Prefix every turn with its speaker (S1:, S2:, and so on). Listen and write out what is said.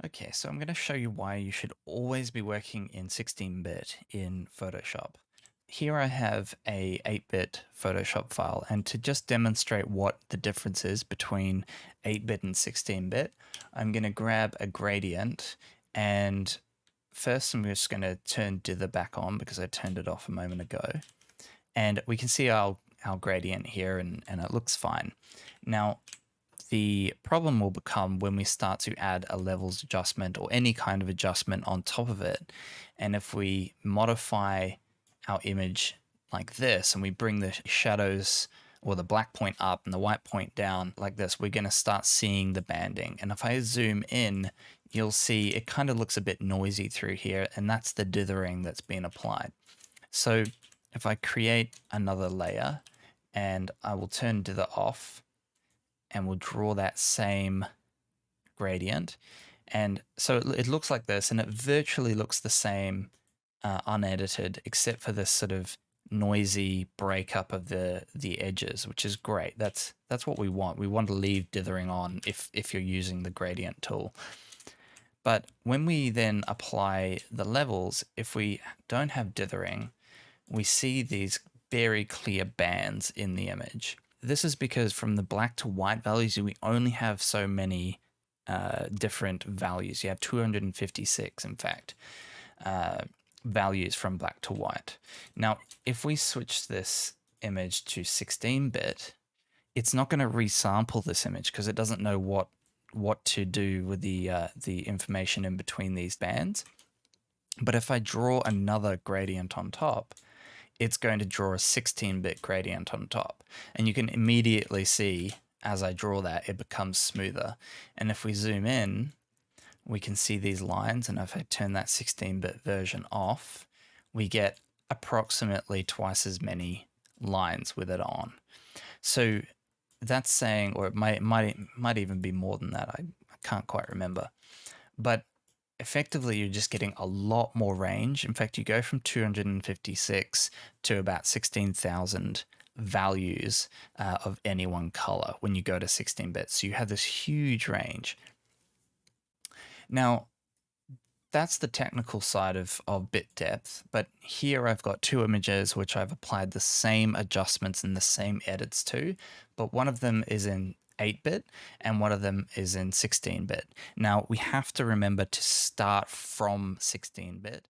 S1: Okay, so I'm going to show you why you should always be working in 16-bit in Photoshop. Here I have a 8-bit Photoshop file, and to just demonstrate what the difference is between 8-bit and 16-bit, I'm going to grab a gradient, and first I'm just going to turn dither back on because I turned it off a moment ago. And we can see our gradient here, and it looks fine. Now, the problem will become when we start to add a levels adjustment or any kind of adjustment on top of it. And if we modify our image like this and we bring the shadows or the black point up and the white point down like this, we're going to start seeing the banding. And if I zoom in, you'll see it kind of looks a bit noisy through here, and that's the dithering that's been applied. So if I create another layer and I will turn dither off, and we'll draw that same gradient. And so it looks like this, and it virtually looks the same unedited, except for this sort of noisy breakup of the edges, which is great. That's what we want. We want to leave dithering on if you're using the gradient tool. But when we then apply the levels, if we don't have dithering, we see these very clear bands in the image. This is because from the black to white values, we only have so many different values. You have 256, in fact, values from black to white. Now, if we switch this image to 16-bit, it's not going to resample this image because it doesn't know what to do with the information in between these bands. But if I draw another gradient on top, it's going to draw a 16-bit gradient on top. And you can immediately see as I draw that, it becomes smoother. And if we zoom in, we can see these lines. And if I turn that 16-bit version off, we get approximately twice as many lines with it on. So that's saying, or it might even be more than that. I can't quite remember. But effectively, you're just getting a lot more range. In fact, you go from 256 to about 16,000 values of any one color when you go to 16 bits. So you have this huge range. Now, that's the technical side of bit depth, but here I've got two images which I've applied the same adjustments and the same edits to, but one of them is in 8-bit and one of them is in 16-bit. Now we have to remember to start from 16-bit